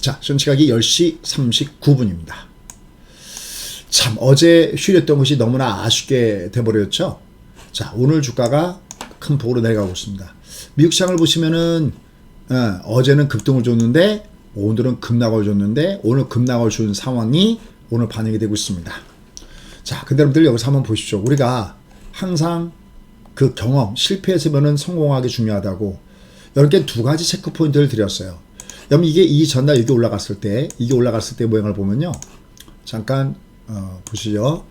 자, 현 시각이 10시 39분입니다. 참 어제 쉬렸던 것이 너무나 아쉽게 돼버렸죠. 자, 오늘 주가가 큰 폭으로 내려가고 있습니다. 미국 시장을 보시면은 어제는 급등을 줬는데 오늘은 급락을 줬는데 오늘 급락을 준 상황이 오늘 반영이 되고 있습니다. 자, 근데 여러분들 여기서 한번 보십시오. 우리가 항상 그 경험, 실패했으면은 성공하기 중요하다고 이렇게 두 가지 체크 포인트를 드렸어요. 여러분 이게 이 전날 이게 올라갔을 때 모양을 보면요. 잠깐 보시죠.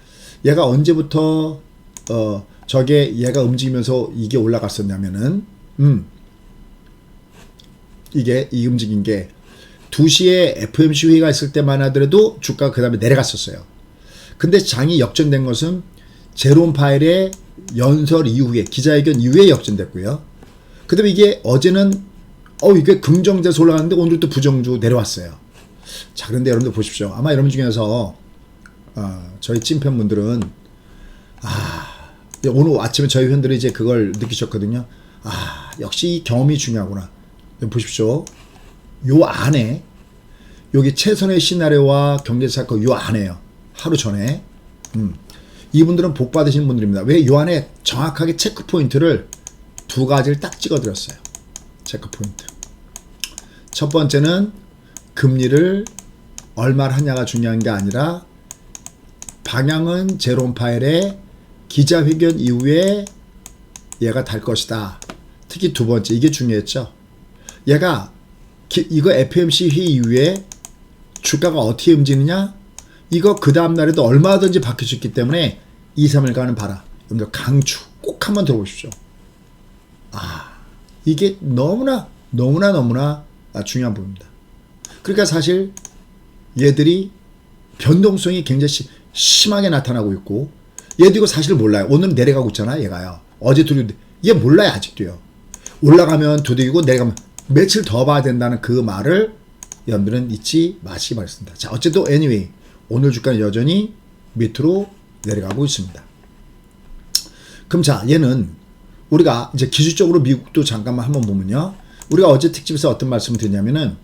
얘가 언제부터 저게 얘가 움직이면서 이게 올라갔었냐면은 이게 이 움직인 게 2시에 FOMC 회의가 있을 때만 하더라도 주가가 그 다음에 내려갔었어요. 근데 장이 역전된 것은 제롬 파웰의 연설 이후에 기자회견 이후에 역전됐고요. 그 다음에 이게 어제는 이게 긍정돼서 올라갔는데 오늘 또 부정주 내려왔어요. 자, 그런데 여러분들 보십시오. 아마 여러분 중에서 저희 찐팬분들은 오늘 아침에 저희 회원들이 이제 그걸 느끼셨거든요. 역시 이 경험이 중요하구나. 보십시오. 요 안에 여기 최선의 시나리오와 경제사건 요 안에요. 하루 전에 이분들은 복 받으신 분들입니다. 왜 요 안에 정확하게 체크 포인트를 두 가지를 딱 찍어드렸어요. 체크 포인트. 첫 번째는 금리를 얼마를 하냐가 중요한 게 아니라 방향은 제롬 파웰의 기자회견 이후에 얘가 달 것이다. 특히 두 번째 이게 중요했죠. 얘가 이거 FOMC 회의 이후에 주가가 어떻게 움직이느냐 이거 그 다음날에도 얼마든지 바뀔 수 있기 때문에 2, 3일간은 봐라. 여러분들 강추 꼭 한번 들어보십시오. 이게 너무나 중요한 부분입니다. 그러니까 사실 얘들이 변동성이 굉장히 심하게 나타나고 있고 얘도 이거 사실 몰라요. 오늘은 내려가고 있잖아 얘가요. 어제 두둑이 얘 몰라요 아직도요. 올라가면 두둑이고 내려가면 며칠 더 봐야 된다는 그 말을 여러분들은 잊지 마시기 바랍니다. 자, 어쨌든 anyway 오늘 주가는 여전히 밑으로 내려가고 있습니다. 그럼 자, 얘는 우리가 이제 기술적으로 미국도 잠깐만 한번 보면요. 우리가 어제 특집에서 어떤 말씀을 드렸냐면은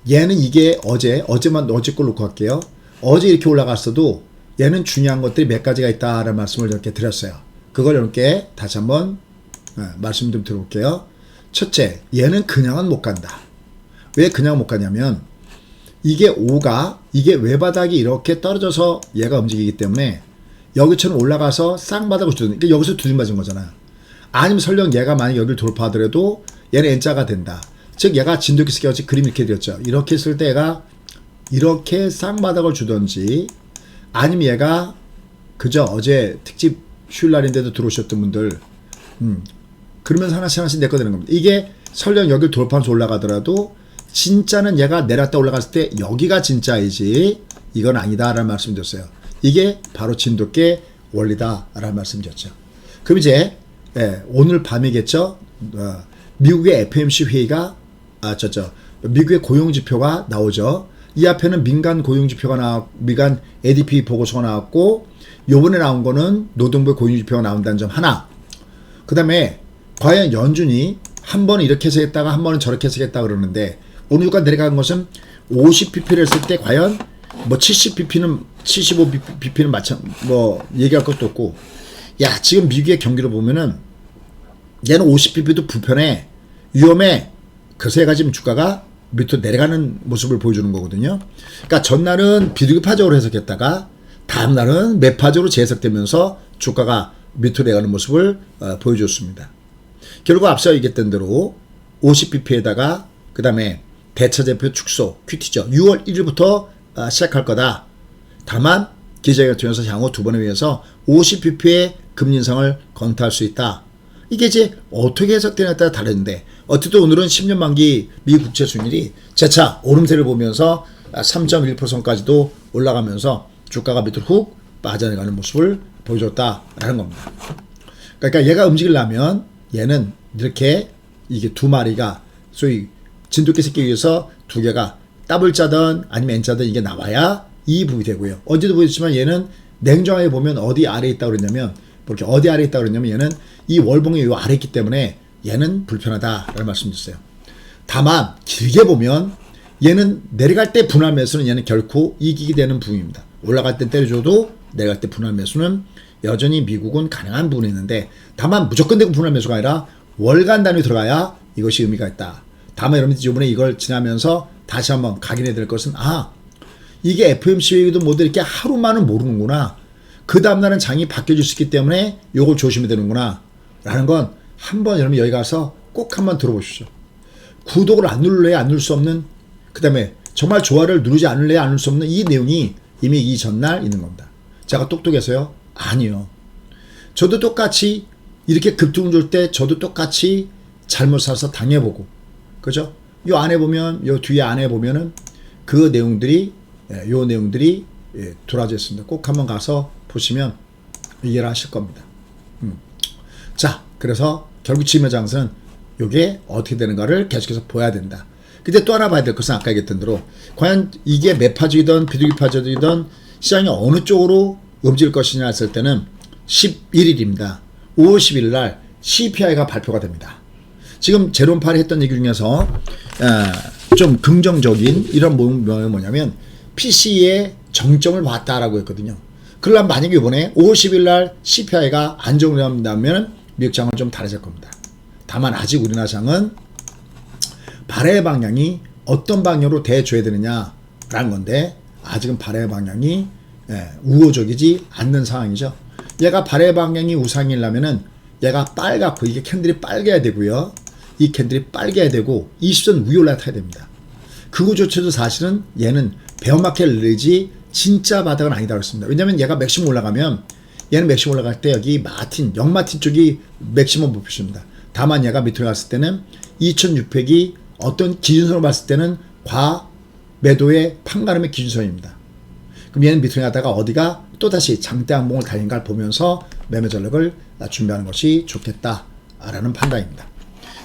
얘는 이게 어제 걸 놓고 할게요. 어제 이렇게 올라갔어도 얘는 중요한 것들이 몇 가지가 있다라는 말씀을 이렇게 드렸어요. 그걸 이렇게 다시 한번 말씀 좀 드려볼게요. 첫째, 얘는 그냥은 못 간다. 왜 그냥 못 가냐면 이게 이게 외바닥이 이렇게 떨어져서 얘가 움직이기 때문에 여기처럼 올라가서 쌍바닥을 주든 그러니까 여기서 두드맞은 거잖아. 아니면 설령 얘가 만약 여기를 돌파하더라도 얘는 N자가 된다. 즉 얘가 진돗개 스케치 그림 이렇게 드렸죠. 이렇게 했을 때 얘가 이렇게 쌍바닥을 주든지 아니면 얘가 그저 어제 특집 휴일 날인데도 들어오셨던 분들 그러면서 하나씩 내꺼 되는 겁니다. 이게 설령 여기를 돌파하면서 올라가더라도 진짜는 얘가 내렸다 올라갔을 때 여기가 진짜이지 이건 아니다라는 말씀 드렸어요. 이게 바로 진돗개 원리다라는 말씀 드렸죠. 그럼 이제 오늘 밤이겠죠. 미국의 FOMC 회의가 미국의 고용지표가 나오죠. 이 앞에는 민간 고용지표가 민간 ADP 보고서가 나왔고 요번에 나온 거는 노동부의 고용지표가 나온다는 점 하나. 그 다음에 과연 연준이 한 번은 이렇게 해서 했다가 한 번은 저렇게 해서 했다 그러는데 오늘 주가 내려간 것은 50pp를 했을 때 과연 70pp는 75pp는 얘기할 것도 없고 지금 미국의 경기를 보면은 얘는 50pp도 불편해 위험해. 그래서 얘가 지금 주가가 밑으로 내려가는 모습을 보여주는 거거든요. 그러니까 전날은 비둘기파적으로 해석했다가 다음날은 매파적으로 재해석되면서 주가가 밑으로 내려가는 모습을 보여줬습니다. 결국 앞서 얘기했던 대로 50pp에다가 그 다음에 대차제표 축소 QT죠. 6월 1일부터 시작할 거다. 다만 기자회견을 통해서 향후 두 번에 의해서 50pp의 금리 인상을 검토할 수 있다. 이게 이제 어떻게 해석되냐에 따라 다른데 어쨌든 오늘은 10년 만기 미국 국채 수익률이 재차 오름세를 보면서 3.1%까지도 올라가면서 주가가 밑으로 훅 빠져나가는 모습을 보여줬다라는 겁니다. 그러니까 얘가 움직이려면 얘는 이렇게 이게 두 마리가 소위 진돗개 새끼 위해서 두 개가 더블자든 아니면 N자든 이게 나와야 이 부분이 되고요. 어제도 보였지만 얘는 냉정하게 보면 어디 아래에 있다고 그랬냐면 이렇게 어디 아래에 있다고 그랬냐면 얘는 이 월봉이 이 아래에 있기 때문에 얘는 불편하다라는 말씀드렸어요. 다만 길게 보면 얘는 내려갈 때 분할 매수는 얘는 결코 이익이 되는 부분입니다. 올라갈 때 때려줘도 내려갈 때 분할 매수는 여전히 미국은 가능한 부분이 있는데, 다만 무조건 되고 분할 매수가 아니라 월간 단위 들어가야 이것이 의미가 있다. 다만 여러분들이 이번에 이걸 지나면서 다시 한번 각인해야 될 것은, 이게 FOMC도 모두 이렇게 하루만은 모르는구나. 그 다음날은 장이 바뀌어질 수 있기 때문에 이걸 조심해야 되는구나 라는 건 한번 여러분 여기 가서 꼭 한번 들어보십시오. 구독을 안 눌러야 안 누를 수 없는, 그 다음에 정말 좋아요를 누르지 않을래야 안 누를 수 없는 이 내용이 이미 이 전날 있는 겁니다. 제가 똑똑해서요? 아니요. 저도 똑같이 이렇게 급등을 줄 때 저도 똑같이 잘못 사서 당해보고, 그죠? 요 안에 보면, 요 뒤에 안에 보면은 그 내용들이, 요 내용들이 들어져 있습니다. 꼭 한번 가서 보시면 이해를 하실 겁니다. 자, 그래서 결국 지금의 장세는 요게 어떻게 되는가를 계속해서 보야 된다. 근데 또 하나 봐야 될 것은 아까 얘기했던 대로 과연 이게 매파적이든 비둘기파적이든 시장이 어느 쪽으로 움직일 것이냐 했을 때는 11일입니다. 5월 10일 날 CPI가 발표가 됩니다. 지금 제롬 팔이 했던 얘기 중에서 좀 긍정적인 이런 뭐냐면 PC의 정점을 봤다라고 했거든요. 그러면 만약에 이번에 5월 10일 날 CPI가 안정된다면 미국 장은 좀 달라질 겁니다. 다만 아직 우리나라 장은 발해 방향이 어떤 방향으로 대줘야 되느냐라는 건데, 아직은 발해 방향이 우호적이지 않는 상황이죠. 얘가 발해 방향이 우상이려면은 얘가 빨갛고, 이게 캔들이 빨개야 되고요. 이 캔들이 빨개야 되고 20선 위에 올라타야 됩니다. 그거조차도 사실은 얘는 베어마켓을 내지 진짜 바닥은 아니다 그랬습니다. 왜냐면 얘가 맥시멈 올라가면, 얘는 맥시멈 올라갈 때 여기 영마틴 쪽이 맥시멈 목표입니다. 다만 얘가 밑으로 갔을 때는 2600이 어떤 기준선으로 봤을 때는 과매도의 판가름의 기준선입니다. 그럼 얘는 밑으로 가다가 어디가 또다시 장대 항봉을 달린가를 보면서 매매 전략을 준비하는 것이 좋겠다라는 판단입니다.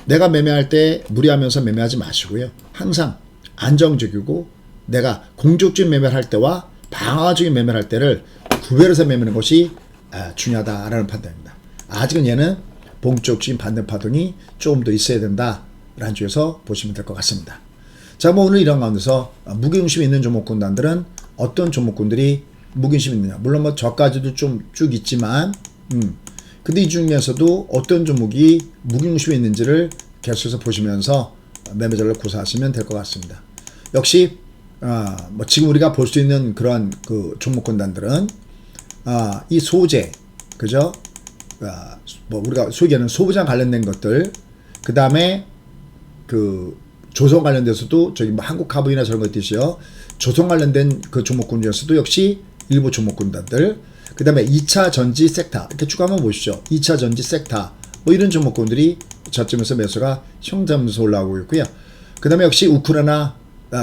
내가 매매할 때 무리하면서 매매하지 마시고요. 항상 안정적이고 내가 공격적인 매매를 할 때와 방어적인 매매를 할 때를 구별해서 매매하는 것이 중요하다라는 판단입니다. 아직은 얘는 본격적인 반등 파동이 조금 더 있어야 된다라는 쪽에서 보시면 될 것 같습니다. 자, 뭐 오늘 이런 가운데서 무게중심이 있는 종목군단들은 어떤 종목군들이 무게중심이 있느냐. 물론 뭐 저까지도 좀 쭉 있지만, 근데 이 중에서도 어떤 종목이 무게중심이 있는지를 계속해서 보시면서 매매 전략을 구사하시면 될 것 같습니다. 역시 뭐 지금 우리가 볼 수 있는 그런 그 종목군단들은 이 소재, 그죠? 뭐 우리가 소개하는 소부장 관련된 것들, 그 다음에 그 조선 관련돼서도 저기 뭐 한국카브이나 저런 것들이요. 조선 관련된 그 종목군 중에서도 역시 일부 종목군단들, 그 다음에 2차 전지 섹터, 이렇게 쭉 한번 보시죠. 2차 전지 섹터, 뭐 이런 종목군들이 저점에서 매수가 형점에서 올라오고 있고요. 그 다음에 역시 우크라이나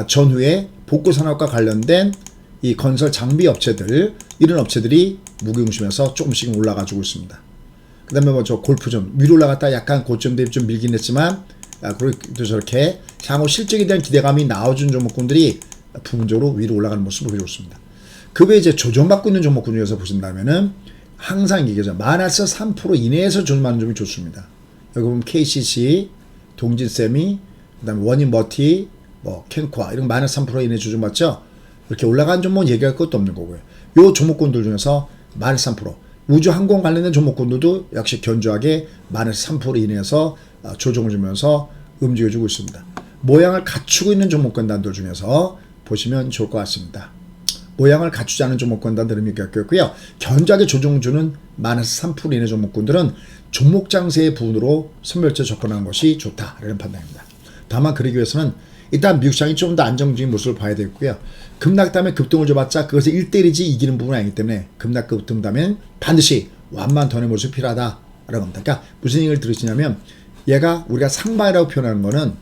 전후에 복구 산업과 관련된 이 건설 장비 업체들, 이런 업체들이 무게중심에서 조금씩 올라가지고 있습니다. 그 다음에 뭐 저 골프존 위로 올라갔다 약간 고점 대비 좀 밀긴 했지만, 그래도 저렇게 향후 실적에 대한 기대감이 나와준 종목군들이 부분적으로 위로 올라가는 모습을 보여줬습니다. 그 외에 이제 조정받고 있는 종목군 중에서 보신다면은 항상 얘기하죠. 마이너스 3% 이내에서 조정하는 점이 좋습니다. 여기 보면 KCC, 동진세미, 그 다음에 원인머티, 뭐 캔코아 이런 마이너스 3% 이내 조정받죠. 이렇게 올라간 종목 얘기할 것도 없는 거고요. 요 종목군들 중에서 마이너스 3%, 우주항공 관련된 종목군들도 역시 견조하게 마이너스 3% 이내에서 조정을 주면서 움직여주고 있습니다. 모양을 갖추고 있는 종목군단들 중에서 보시면 좋을 것 같습니다. 모양을 갖추지 않은 종목군단들은 겪었고요. 견조하게 조정 주는 마이너스 3% 이내 종목군들은 종목 장세의 부분으로 선별적 접근하는 것이 좋다라는 판단입니다. 다만 그러기 위해서는 일단 미국 시장이 좀 더 안정적인 모습을 봐야 되고요. 급락 다음에 급등을 줘봤자 그것이 1대1이지 이기는 부분이 아니기 때문에 급락 급등 다음에 반드시 완만턴의 모습이 필요하다라는 겁니다. 그러니까 무슨 얘기를 들으시냐면, 얘가 우리가 상방이라고 표현하는 거는,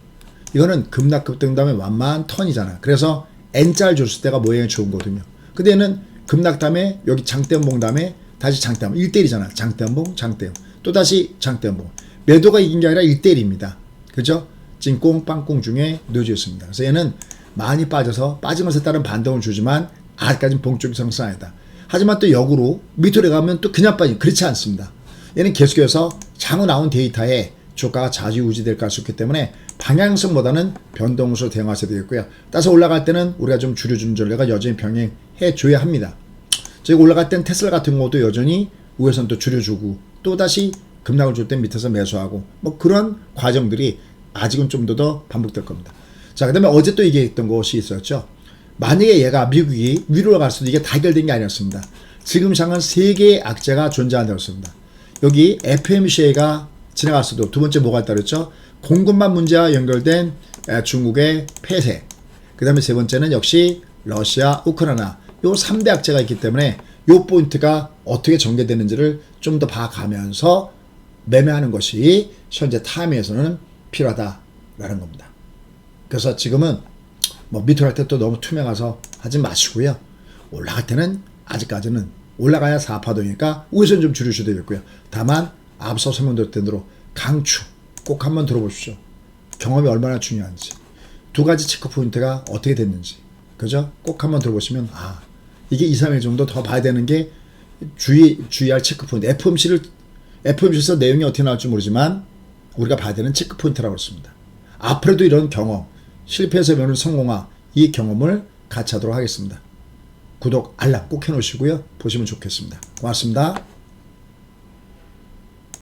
이거는 급락 급등 다음에 완만턴이잖아. 그래서 N자를 줬을 때가 모양이 좋은 거거든요. 근데 얘는 급락 다음에 여기 장대음봉 다음에 다시 장대음봉 1대1이잖아. 장대음봉 장대음 또 다시 장대음봉. 매도가 이긴 게 아니라 1대1입니다. 그죠? 찐꽁 빵꽁 중에 놓여졌습니다. 그래서 얘는 많이 빠져서 빠지면서 따른 반동을 주지만 아직까지는 본격적인 상승은 아니다. 하지만 또 역으로 밑으로 가면 또 그냥 빠지고 그렇지 않습니다. 얘는 계속해서 장후 나온 데이터에 주가가 좌지우지 될 가능성이 있기 때문에 방향성보다는 변동성으로 대응하셔야 되겠고요. 따라서 올라갈 때는 우리가 좀 줄여주는 전략을 여전히 병행해 줘야 합니다. 저희가 올라갈 땐 테슬라 같은 것도 여전히 위에서는 또 줄여주고 또 다시 급락을 줄 땐 밑에서 매수하고 뭐 그런 과정들이 아직은 좀 더 반복될 겁니다. 자, 그 다음에 어제 또 얘기했던 것이 있었죠. 만약에 얘가 미국이 위로 갈 수도 이게 다 해결된 게 아니었습니다. 지금 상황은 세 개의 악재가 존재한다고 했습니다. 여기 FMCA가 지나갈 수도 두 번째 뭐가 있다고 그랬죠? 공급망 문제와 연결된 중국의 폐쇄. 그 다음에 세 번째는 역시 러시아, 우크라이나. 요 3대 악재가 있기 때문에 요 포인트가 어떻게 전개되는지를 좀 더 봐가면서 매매하는 것이 현재 타임에서는 필요하다라는 겁니다. 그래서 지금은 뭐 밑으로 할 때 또 너무 투명해서 하지 마시고요. 올라갈 때는 아직까지는 올라가야 4파동이니까 위에서는 좀 줄이셔도 되겠고요. 다만 앞서 설명드렸던 대로 강추 꼭 한번 들어보십시오. 경험이 얼마나 중요한지, 두 가지 체크 포인트가 어떻게 됐는지, 그죠? 꼭 한번 들어보시면 이게 2, 3일 정도 더 봐야 되는 게 주의할 체크 포인트. FOMC에서 내용이 어떻게 나올지 모르지만 우리가 봐야 되는 체크 포인트라고 했습니다. 앞으로도 이런 경험, 실패에서 배우는 성공화, 이 경험을 같이 하도록 하겠습니다. 구독, 알람 꼭 해놓으시고요. 보시면 좋겠습니다. 고맙습니다.